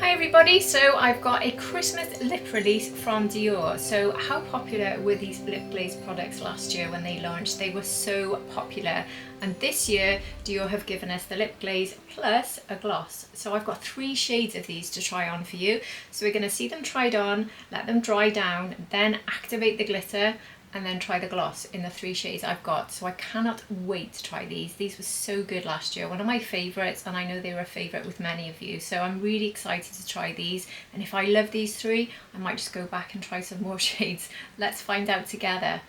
Hi everybody, so I've got a Christmas lip release from Dior. So how popular were these lip glaze products last year when they launched? They were so popular, and this year Dior have given us the lip glaze plus a gloss. So I've got 3 shades of these to try on for you. So we're going to see them tried on, let them dry down, then activate the glitter, and then try the gloss in the 3 shades I've got. So I cannot wait to try these. These were so good last year, one of my favourites, and I know they were a favourite with many of you. So I'm really excited to try these, and if I love these 3, I might just go back and try some more shades. Let's find out together.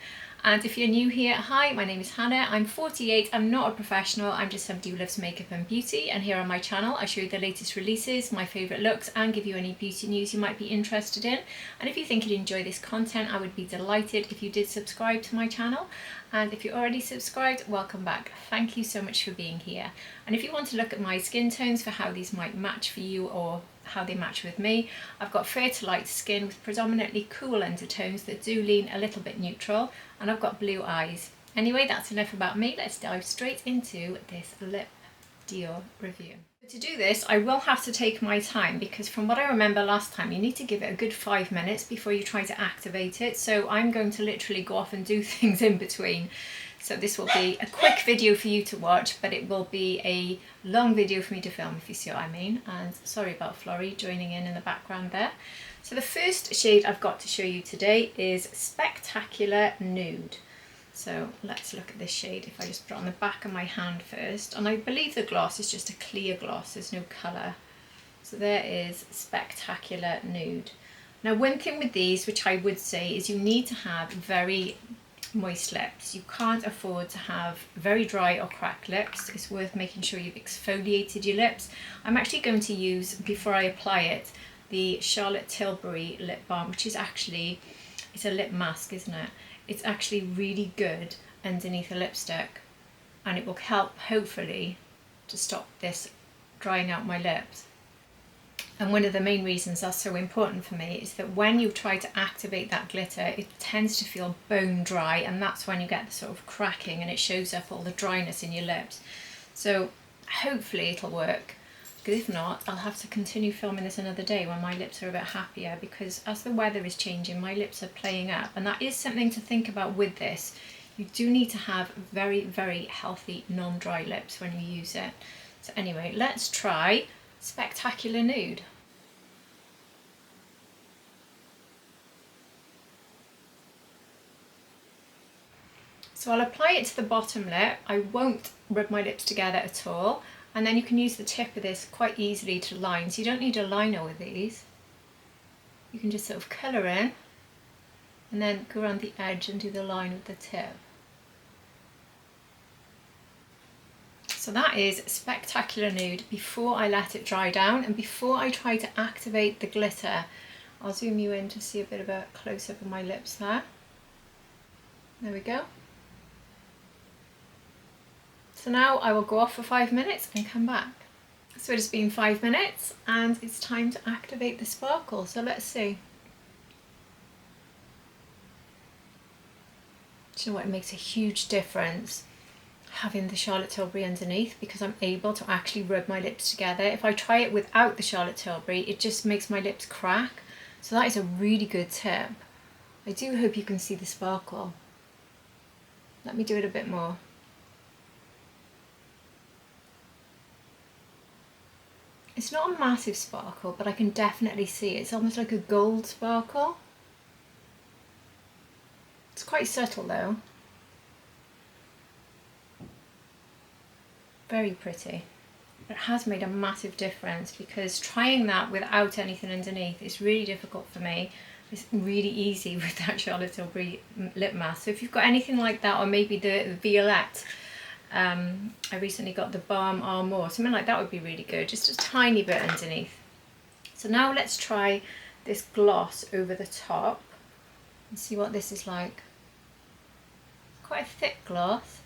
And if you're new here, hi, my name is Hannah, I'm 48, I'm not a professional, I'm just somebody who loves makeup and beauty, and here on my channel I show you the latest releases, my favourite looks, and give you any beauty news you might be interested in. And if you think you'd enjoy this content, I would be delighted if you did subscribe to my channel. And if you're already subscribed, welcome back. Thank you so much for being here. And if you want to look at my skin tones for how these might match for you or how they match with me, I've got fair to light skin with predominantly cool undertones that do lean a little bit neutral, and I've got blue eyes. Anyway, that's enough about me. Let's dive straight into this lip Dior review. To do this, I will have to take my time because from what I remember last time, you need to give it a good 5 minutes before you try to activate it. So I'm going to literally go off and do things in between. So this will be a quick video for you to watch, but it will be a long video for me to film, if you see what I mean. And sorry about Florrie joining in the background there. So the first shade I've got to show you today is Spectacular Nude. So let's look at this shade. If I just put it on the back of my hand first, and I believe the gloss is just a clear gloss, there's no colour. So there is Spectacular Nude. Now one thing with these, which I would say, is you need to have very moist lips. You can't afford to have very dry or cracked lips. It's worth making sure you've exfoliated your lips. I'm actually going to use, before I apply it, the Charlotte Tilbury lip balm, which is actually, it's a lip mask, isn't it? It's actually really good underneath a lipstick, and it will help hopefully to stop this drying out my lips. And one of the main reasons that's so important for me is that when you try to activate that glitter, it tends to feel bone dry, and that's when you get the sort of cracking and it shows up all the dryness in your lips. So hopefully it'll work, because if not, I'll have to continue filming this another day when my lips are a bit happier, because as the weather is changing, my lips are playing up, and that is something to think about with this. You do need to have very, very healthy non-dry lips when you use it. So anyway, let's try Spectacular Nude. So I'll apply it to the bottom lip. I won't rub my lips together at all, and then you can use the tip of this quite easily to line. So you don't need a liner with these. You can just sort of colour in and then go around the edge and do the line with the tip. So that is Spectacular Nude before I let it dry down and before I try to activate the glitter. I'll zoom you in to see a bit of a close-up of my lips there. There we go. So now I will go off for 5 minutes and come back. So it has been 5 minutes and it's time to activate the sparkle. So let's see. Do you know what? It makes a huge difference having the Charlotte Tilbury underneath, because I'm able to actually rub my lips together. If I try it without the Charlotte Tilbury, it just makes my lips crack. So that is a really good tip. I do hope you can see the sparkle. Let me do it a bit more. It's not a massive sparkle, but I can definitely see it. It's almost like a gold sparkle. It's quite subtle though. Very pretty. It has made a massive difference, because trying that without anything underneath is really difficult for me. It's really easy with that Charlotte Tilbury lip mask. So if you've got anything like that, or maybe the Violette, I recently got the Balm Armour, something like that would be really good, just a tiny bit underneath. So now let's try this gloss over the top and see what this is like. Quite a thick gloss.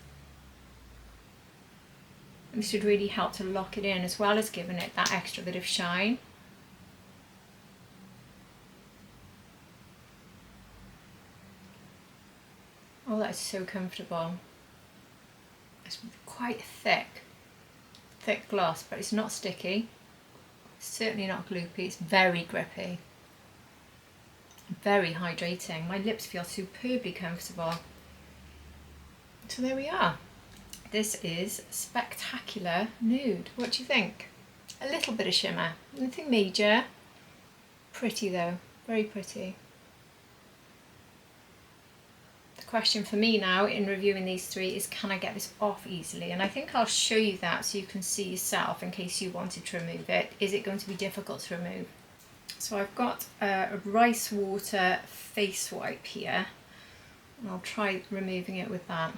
This should really help to lock it in, as well as giving it that extra bit of shine. Oh, that is so comfortable. It's quite thick gloss, but it's not sticky. Certainly not gloopy, it's very grippy. Very hydrating. My lips feel superbly comfortable. So there we are. This is Spectacular Nude. What do you think? A little bit of shimmer, nothing major. Pretty though, very pretty. The question for me now in reviewing these three is, can I get this off easily? And I think I'll show you that so you can see yourself in case you wanted to remove it. Is it going to be difficult to remove? So I've got a rice water face wipe here, and I'll try removing it with that.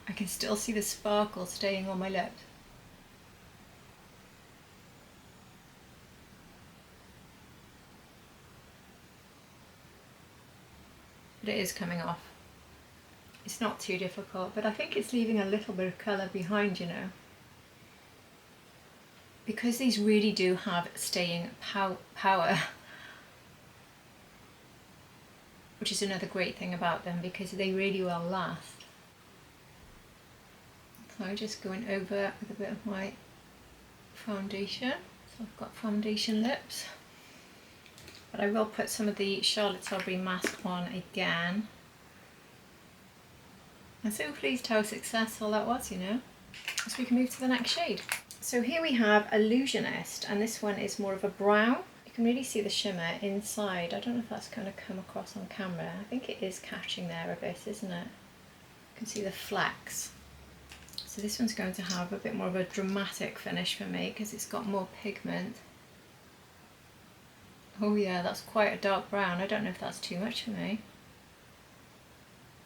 I can still see the sparkle staying on my lips. But it is coming off. It's not too difficult, but I think it's leaving a little bit of colour behind, you know. Because these really do have staying power, which is another great thing about them, because they really will last. So I'm just going over with a bit of my foundation. So I've got foundation lips. But I will put some of the Charlotte Tilbury mask on again. I'm so pleased how successful that was, you know. So we can move to the next shade. So here we have Illusionist, and this one is more of a brown. You can really see the shimmer inside. I don't know if that's going to come across on camera. I think it is catching there a bit, isn't it? You can see the flecks. So this one's going to have a bit more of a dramatic finish for me because it's got more pigment. Oh yeah, that's quite a dark brown. I don't know if that's too much for me.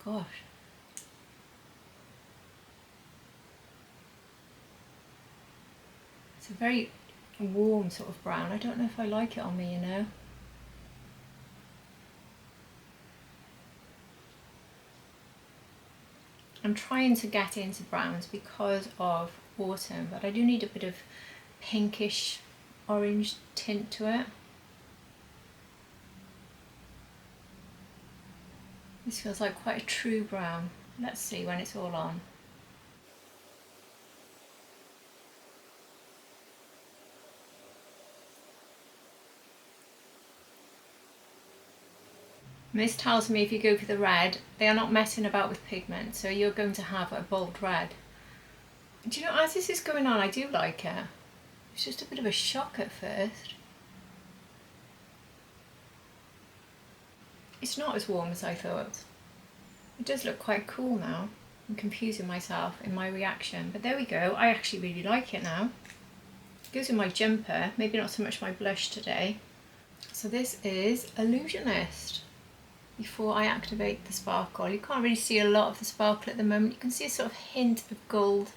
Gosh. It's a very warm sort of brown. I don't know if I like it on me, you know. I'm trying to get into browns because of autumn, but I do need a bit of pinkish orange tint to it. This feels like quite a true brown. Let's see when it's all on. This tells me if you go for the red, they are not messing about with pigment, so you're going to have a bold red. Do you know, as this is going on, I do like it. It's just a bit of a shock at first. It's not as warm as I thought. It does look quite cool now. I'm confusing myself in my reaction, but there we go. I actually really like it now. It goes with my jumper, maybe not so much my blush today. So this is Illusionist. Before I activate the sparkle, you can't really see a lot of the sparkle at the moment. You can see a sort of hint of gold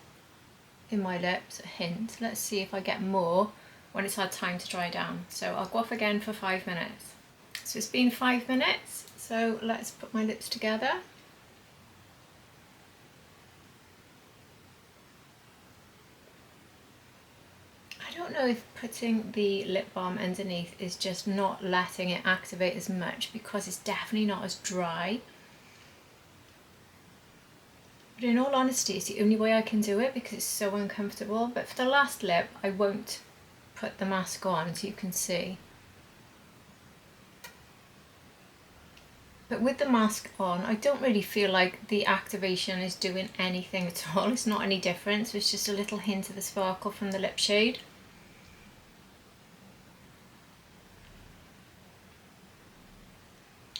in my lips, a hint. Let's see if I get more when it's had time to dry down. So I'll go off again for 5 minutes. So it's been 5 minutes, so let's put my lips together. I don't know if putting the lip balm underneath is just not letting it activate as much, because it's definitely not as dry. But in all honesty, it's the only way I can do it because it's so uncomfortable. But for the last lip, I won't put the mask on so you can see. But with the mask on, I don't really feel like the activation is doing anything at all. It's not any different, so it's just a little hint of the sparkle from the lip shade.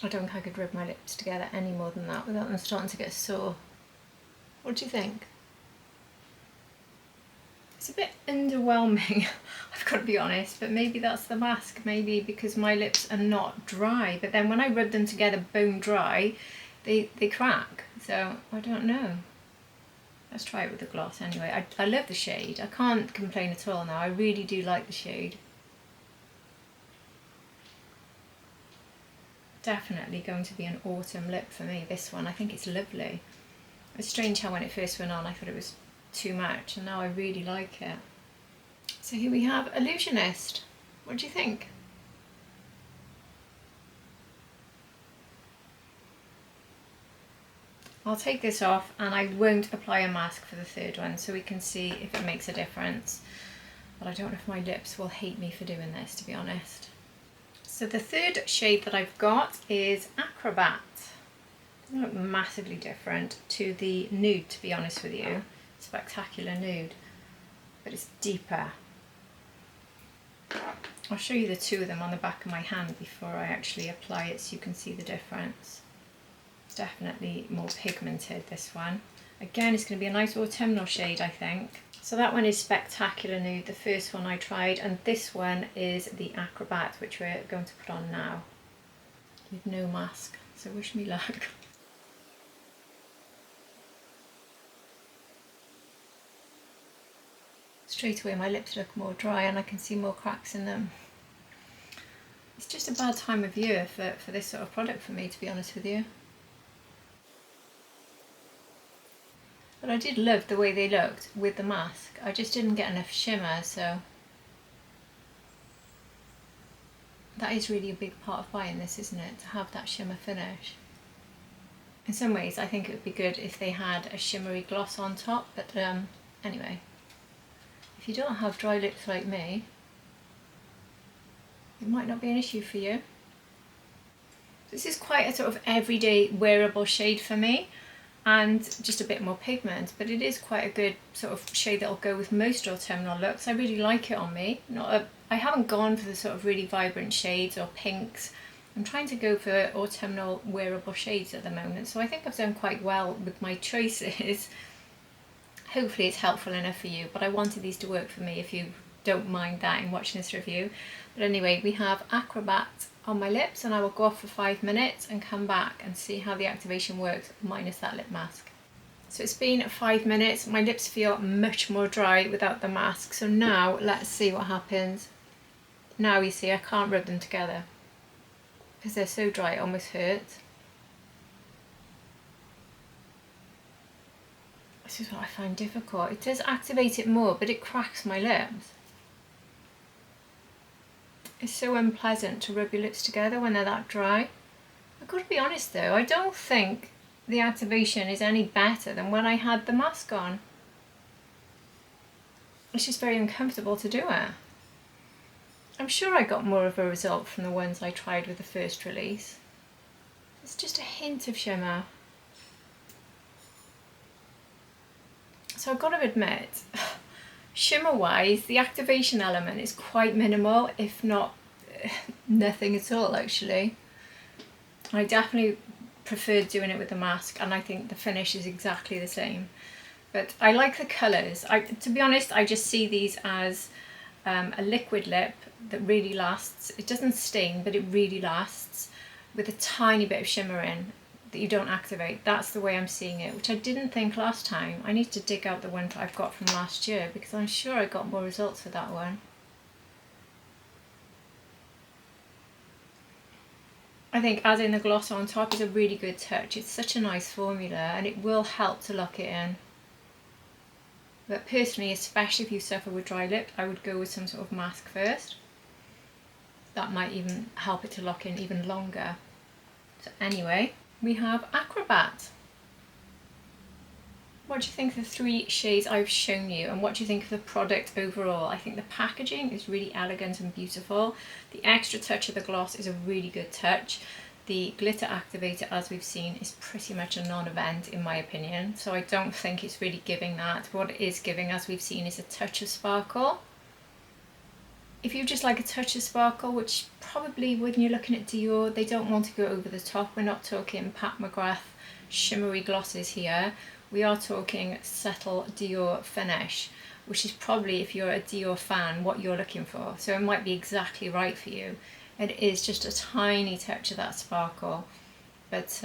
I don't think I could rub my lips together any more than that without them starting to get sore. What do you think? It's a bit underwhelming, I've got to be honest, but maybe that's the mask, maybe because my lips are not dry, but then when I rub them together bone dry, they crack, so I don't know. Let's try it with the gloss anyway. I love the shade, I can't complain at all now, I really do like the shade. Definitely going to be an autumn lip for me, this one. I think it's lovely. It's strange how when it first went on I thought it was too much, and now I really like it. So here we have Illusionist. What do you think? I'll take this off and I won't apply a mask for the third one so we can see if it makes a difference. But I don't know if my lips will hate me for doing this, to be honest. So the third shade that I've got is Acrobat. It doesn't look massively different to the Nude, to be honest with you. Spectacular Nude, but it's deeper. I'll show you the two of them on the back of my hand before I actually apply it so you can see the difference. It's definitely more pigmented, this one. Again, it's going to be a nice autumnal shade, I think. So that one is Spectacular Nude, the first one I tried, and this one is the Acrobat, which we're going to put on now with no mask, so wish me luck. Straight away my lips look more dry and I can see more cracks in them. It's just a bad time of year for this sort of product for me, to be honest with you. But I did love the way they looked with the mask. I just didn't get enough shimmer, so that is really a big part of buying this, isn't it? To have that shimmer finish. In some ways I think it would be good if they had a shimmery gloss on top, but anyway. If you don't have dry lips like me, it might not be an issue for you. This is quite a sort of everyday wearable shade for me, and just a bit more pigment, but it is quite a good sort of shade that'll go with most autumnal looks. I really like it on me. I haven't gone for the sort of really vibrant shades or pinks. I'm trying to go for autumnal wearable shades at the moment, so I think I've done quite well with my choices. Hopefully it's helpful enough for you, but I wanted these to work for me if you don't mind that in watching this review. But anyway, we have Acrobat on my lips and I will go off for 5 minutes and come back and see how the activation works minus that lip mask. So it's been 5 minutes, my lips feel much more dry without the mask, so now let's see what happens. Now you see I can't rub them together because they're so dry it almost hurts. This is what I find difficult. It does activate it more, but it cracks my lips. It's so unpleasant to rub your lips together when they're that dry. I've got to be honest though, I don't think the activation is any better than when I had the mask on. It's just very uncomfortable to do it. I'm sure I got more of a result from the ones I tried with the first release. It's just a hint of shimmer. So I've got to admit, shimmer wise, the activation element is quite minimal, if not nothing at all actually. I definitely preferred doing it with the mask, and I think the finish is exactly the same. But I like the colours. To be honest, I just see these as a liquid lip that really lasts. It doesn't stain, but it really lasts, with a tiny bit of shimmer in that you don't activate. That's the way I'm seeing it, which I didn't think last time. I need to dig out the one I've got from last year because I'm sure I got more results with that one. I think adding the gloss on top is a really good touch. It's such a nice formula and it will help to lock it in. But personally, especially if you suffer with dry lips, I would go with some sort of mask first. That might even help it to lock in even longer. So anyway, we have Acrobat. What do you think of the 3 shades I've shown you, and what do you think of the product overall? I think the packaging is really elegant and beautiful. The extra touch of the gloss is a really good touch. The glitter activator, as we've seen, is pretty much a non-event in my opinion, so I don't think it's really giving that. What it is giving, as we've seen, is a touch of sparkle. If you just like a touch of sparkle, which probably when you're looking at Dior, they don't want to go over the top. We're not talking Pat McGrath shimmery glosses here. We are talking subtle Dior finish, which is probably, if you're a Dior fan, what you're looking for. So it might be exactly right for you. It is just a tiny touch of that sparkle, but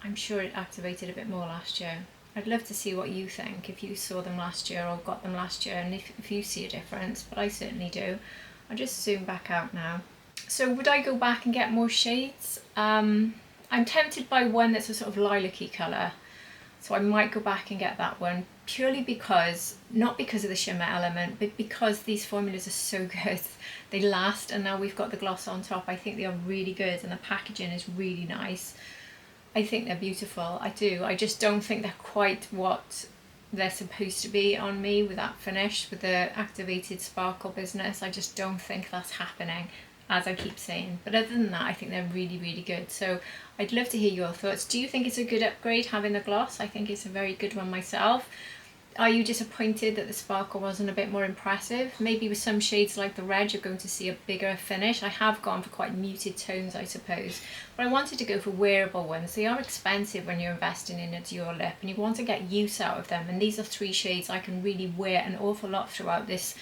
I'm sure it activated a bit more last year. I'd love to see what you think, if you saw them last year or got them last year, and if you see a difference, but I certainly do. I'll just zoom back out now. So would I go back and get more shades? I'm tempted by one that's a sort of lilac-y colour, so I might go back and get that one, purely because, not because of the shimmer element, but because these formulas are so good. They last, and now we've got the gloss on top. I think they are really good, and the packaging is really nice. I think they're beautiful, I do. I just don't think they're quite what they're supposed to be on me with that finish, with the activated sparkle business. I just don't think that's happening, as I keep saying. But other than that, I think they're really, really good. So I'd love to hear your thoughts. Do you think it's a good upgrade having the gloss? I think it's a very good one myself. Are you disappointed that the sparkle wasn't a bit more impressive? Maybe with some shades like the red, you're going to see a bigger finish. I have gone for quite muted tones, I suppose. But I wanted to go for wearable ones. They are expensive when you're investing in a Dior lip, and you want to get use out of them. And these are 3 shades I can really wear an awful lot throughout this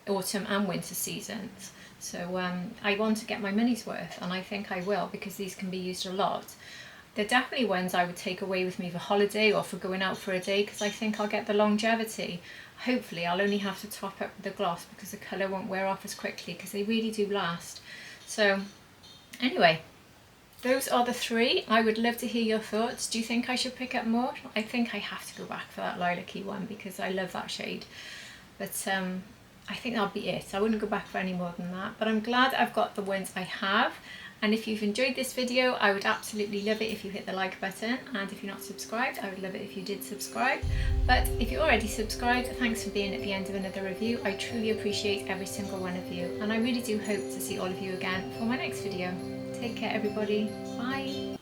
autumn and winter seasons. So I want to get my money's worth, and I think I will, because these can be used a lot. They're definitely ones I would take away with me for holiday or for going out for a day, because I think I'll get the longevity. Hopefully I'll only have to top up with the gloss because the colour won't wear off as quickly, because they really do last. So anyway, those are the 3. I would love to hear your thoughts. Do you think I should pick up more? I think I have to go back for that lilac-y one because I love that shade. But I think that'll be it. I wouldn't go back for any more than that. But I'm glad I've got the ones I have. And if you've enjoyed this video, I would absolutely love it if you hit the like button. And if you're not subscribed, I would love it if you did subscribe. But if you're already subscribed, thanks for being at the end of another review. I truly appreciate every single one of you. And I really do hope to see all of you again for my next video. Take care, everybody. Bye.